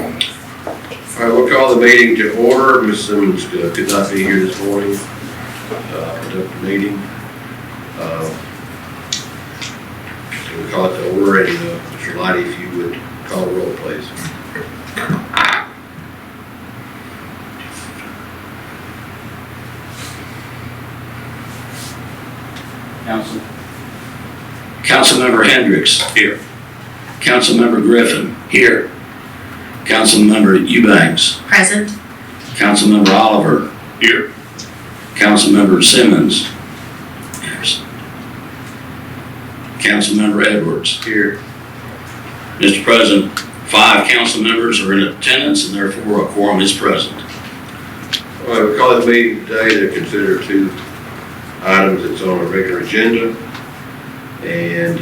All right, we'll call the meeting to order. Ms. Simmons could not be here this morning. Conduct the meeting. So we'll call it to order, and Mr. Lighty, if you would call the roll, please. Councilmember Hendricks. Here. Councilmember Griffin. Here. Councilmember Eubanks. Present. Councilmember Oliver. Here. Councilmember Simmons. Yes. Councilmember Edwards. Here. Mr. President, 5 council members are in attendance, and therefore a quorum is present. All right, we'll call the meeting today to consider 2 items that's on our regular agenda, and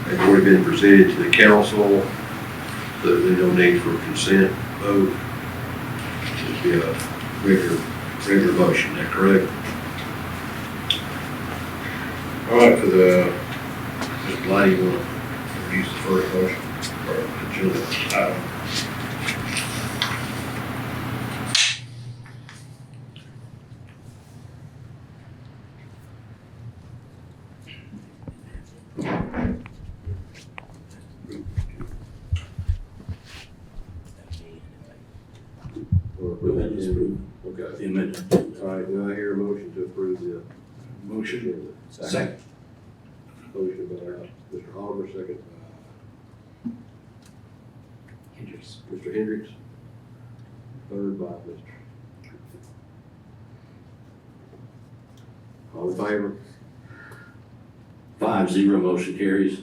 they've already been presented to the council, so there's no need for a consent vote. Just be a regular motion. Is that correct? All right, for the Mr. Lighty, you want to use the first motion or agenda item? Okay. The amendment. All right, do I hear a motion to approve the Motion. agenda? Second. Motion by Mr. Oliver, second by Hendricks. Mr. Hendricks, third by Mr. All in favor? 5-0, motion carries.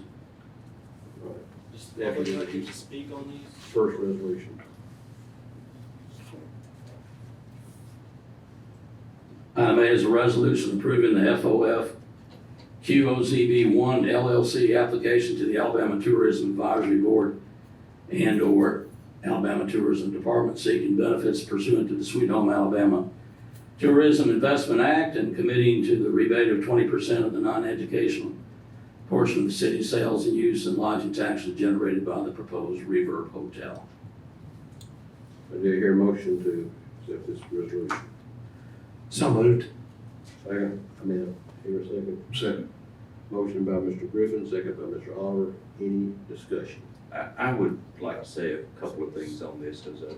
All right. Just Deputy, like you to speak on these? First resolution. Item A is a resolution approving the FOF QOZB1 LLC application to the Alabama Tourism Advisory Board and/or Alabama Tourism Department seeking benefits pursuant to the Sweet Home Alabama Tourism Investment Act and committing to the rebate of 20% of the non-educational portion of the city's sales and use and lodging taxes generated by the proposed Reverb Hotel. I do hear a motion to accept this resolution. So moved. Second, hear a second. Second. Motion by Mr. Griffin, second by Mr. Oliver. Any discussion? I would like to say a couple of things on this because I've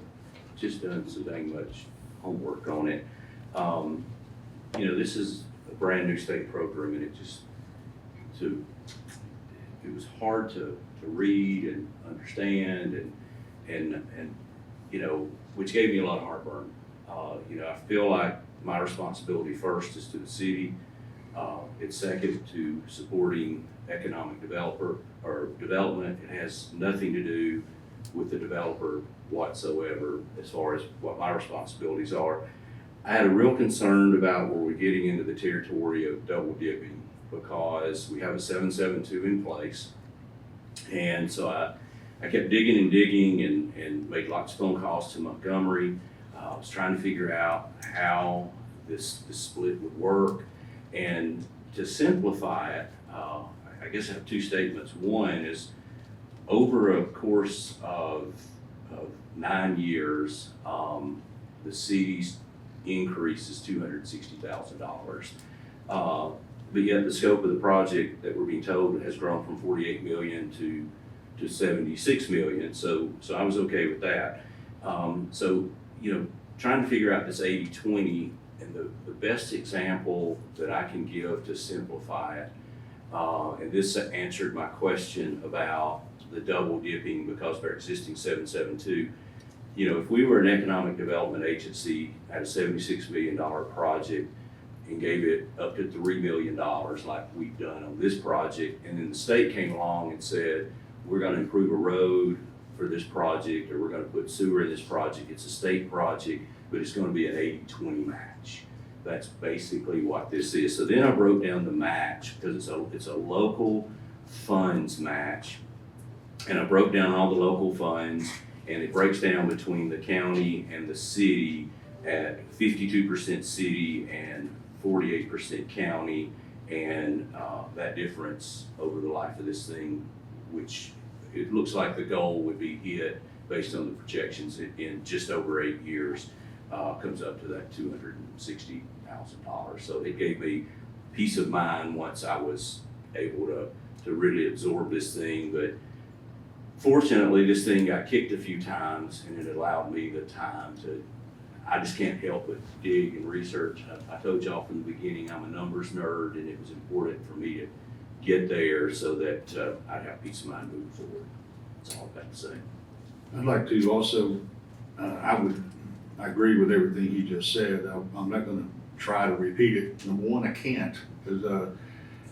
just done so dang much homework on it. This is a brand new state program, and it was hard to read and understand and which gave me a lot of heartburn. I feel like my responsibility first is to the city. It's second to supporting economic development. It has nothing to do with the developer whatsoever as far as what my responsibilities are. I had a real concern about where we're getting into the territory of double dipping because we have a 772 in place. And so I kept digging and made lots of phone calls to Montgomery. I was trying to figure out how this split would work. And to simplify it, I guess I have 2 statements. One is over a course of 9 years, the city's increase is $260,000. But yet the scope of the project that we're being told has grown from 48 million to 76 million. So I was okay with that. Trying to figure out this 80-20, and the best example that I can give to simplify it, and this answered my question about the double dipping because of our existing 772. If we were an economic development agency at a $76 million project and gave it up to $3 million like we've done on this project, and then the state came along and said, we're going to improve a road for this project, or we're going to put sewer in this project. It's a state project, but it's going to be an 80-20 match. That's basically what this is. So then I broke down the match because it's a local funds match, and I broke down all the local funds, and it breaks down between the county and the city at 52% city and 48% county, and that difference over the life of this thing, which it looks like the goal would be hit based on the projections in just over 8 years, comes up to that $260,000. So it gave me peace of mind once I was able to really absorb this thing. But fortunately, this thing got kicked a few times, and it allowed me the time to, I just can't help but dig and research. I told y'all from the beginning, I'm a numbers nerd, and it was important for me to get there so that I'd have peace of mind moving forward. That's all I've got to say. I'd like to also, I agree with everything he just said. I'm not gonna try to repeat it. Number one, I can't, because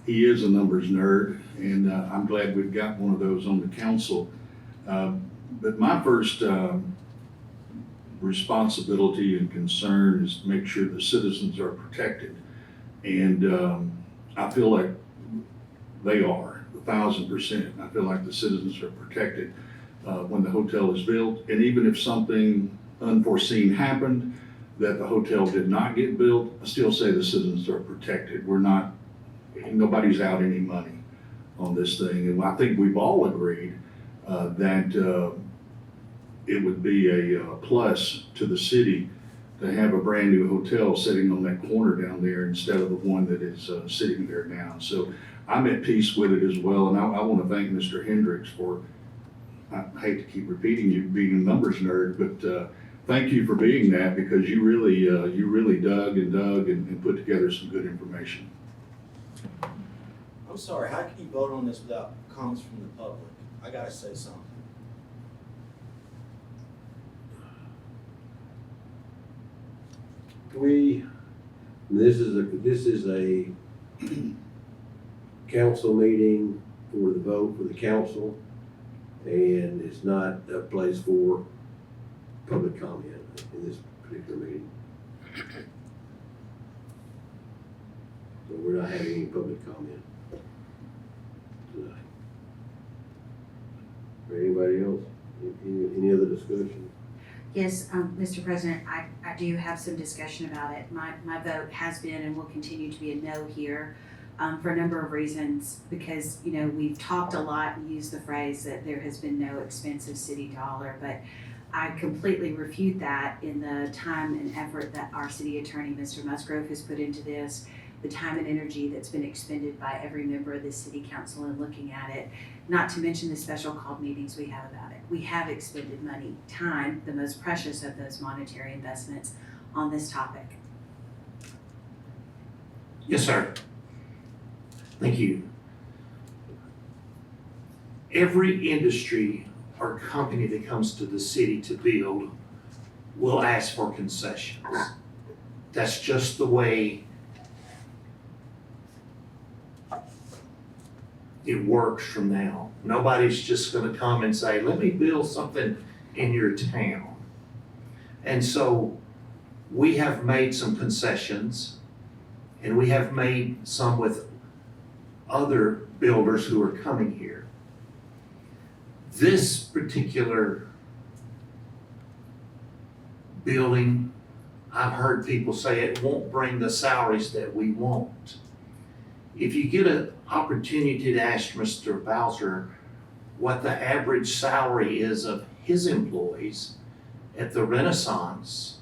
he is a numbers nerd, and I'm glad we've got one of those on the council. But my first responsibility and concern is to make sure the citizens are protected. And I feel like they are, 1,000%. I feel like the citizens are protected when the hotel is built. And even if something unforeseen happened, that the hotel did not get built, I still say the citizens are protected. Nobody's out any money on this thing. And I think we've all agreed that it would be a plus to the city to have a brand new hotel sitting on that corner down there instead of the one that is sitting there now. So I'm at peace with it as well. And I want to thank Mr. Hendricks for, I hate to keep repeating you being a numbers nerd, but thank you for being that, because you really dug and put together some good information. I'm sorry, how can you vote on this without comments from the public? I gotta say something. This is a council meeting for the vote for the council, and it's not a place for public comment in this particular meeting. So we're not having any public comment tonight. For anybody else, any other discussion? Yes, Mr. President, I do have some discussion about it. My vote has been and will continue to be a no here for a number of reasons, because, you know, we've talked a lot and used the phrase that there has been no expensive city dollar, but I completely refute that in the time and effort that our city attorney, Mr. Musgrove, has put into this, the time and energy that's been expended by every member of the city council in looking at it, not to mention the special called meetings we have about it. We have expended money, time, the most precious of those monetary investments, on this topic. Yes, sir. Thank you. Every industry or company that comes to the city to build will ask for concessions. That's just the way it works from now. Nobody's just gonna come and say, let me build something in your town. And so we have made some concessions, and we have made some with other builders who are coming here. This particular building, I've heard people say it won't bring the salaries that we want. If you get an opportunity to ask Mr. Bowser what the average salary is of his employees at the Renaissance,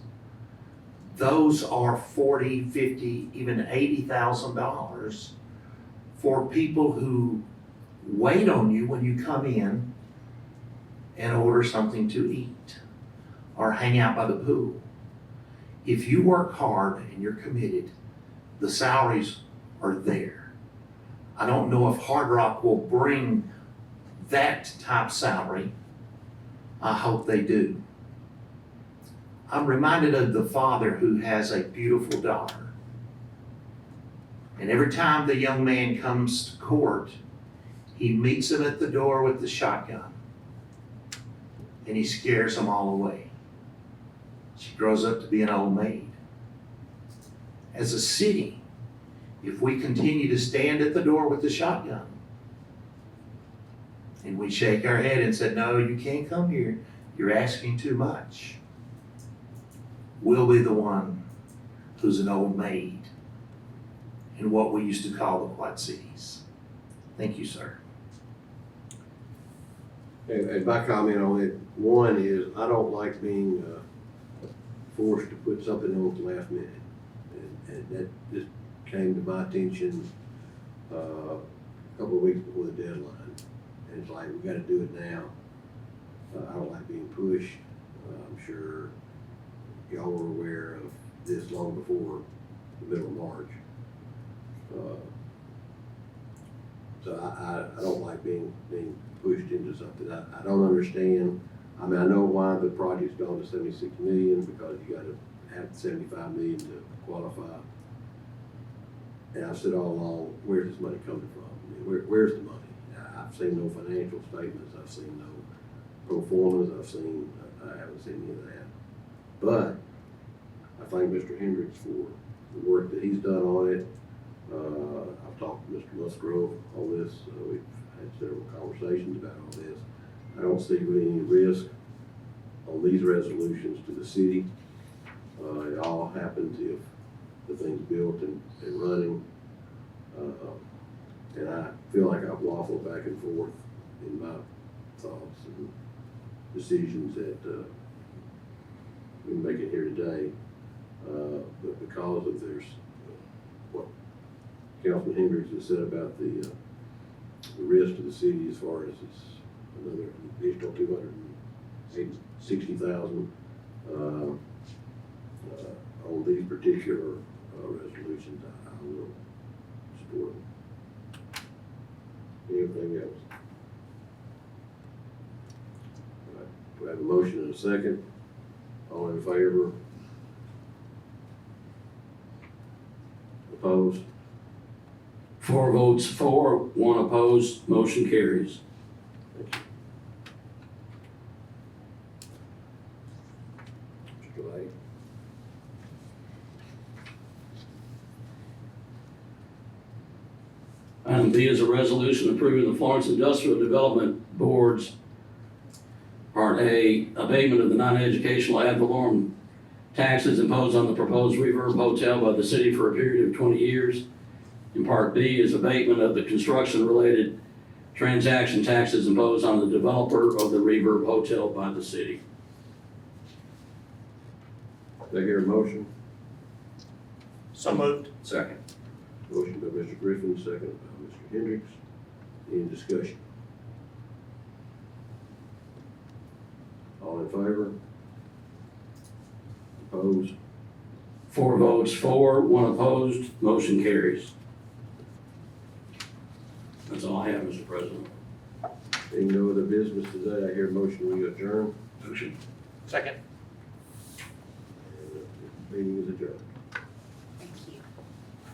those are $40, $50, even $80,000 for people who wait on you when you come in and order something to eat or hang out by the pool. If you work hard and you're committed, the salaries are there. I don't know if Hard Rock will bring that type salary. I hope they do. I'm reminded of the father who has a beautiful daughter. And every time the young man comes to court, he meets him at the door with the shotgun. And he scares them all away. She grows up to be an old maid. As a city, if we continue to stand at the door with the shotgun, and we shake our head and say, no, you can't come here, you're asking too much, we'll be the one who's an old maid in what we used to call the Quad Cities. Thank you, sir. And my comment on it, one is, I don't like being, forced to put something on at the last minute. And that just came to my attention, a couple of weeks before the deadline. And it's like, we gotta do it now. I don't like being pushed. I'm sure y'all were aware of this long before the middle of March. So I don't like being pushed into something. I don't understand. I mean, I know why the project's gone to 76 million, because you gotta have 75 million to qualify. And I've said all along, where's this money coming from? I mean, where's the money? I've seen no financial statements, I've seen no pro formas, I haven't seen any of that. But I thank Mr. Hendricks for the work that he's done on it. I've talked to Mr. Musgrove on this, we've had several conversations about all this. I don't see really any risk on these resolutions to the city. It all happens if the thing's built and running. And I feel like I've waffled back and forth in my thoughts and decisions that we're making here today. But because of there's what Councilman Hendricks has said about the risk to the city as far as it's another additional 260,000 on these particular resolutions, I will support them. Anything else? All right. Do I have a motion and a second? All in favor? Opposed? 4 votes for, 1 opposed, motion carries. Mr. Lay? Item B is a resolution approving the Florence Industrial Development Board's Part A, abatement of the non-educational ad valorem taxes imposed on the proposed Reverb Hotel by the city for a period of 20 years. And Part B is abatement of the construction-related transaction taxes imposed on the developer of the Reverb Hotel by the city. Do I hear a motion? So moved. Second. Motion by Mr. Griffin, second by Mr. Hendricks. Any discussion? All in favor? Opposed? 4 votes for, 1 opposed, motion carries. That's all I have, Mr. President. Being no other business today, I hear a motion we adjourn. Motion. Second. And the meeting is adjourned.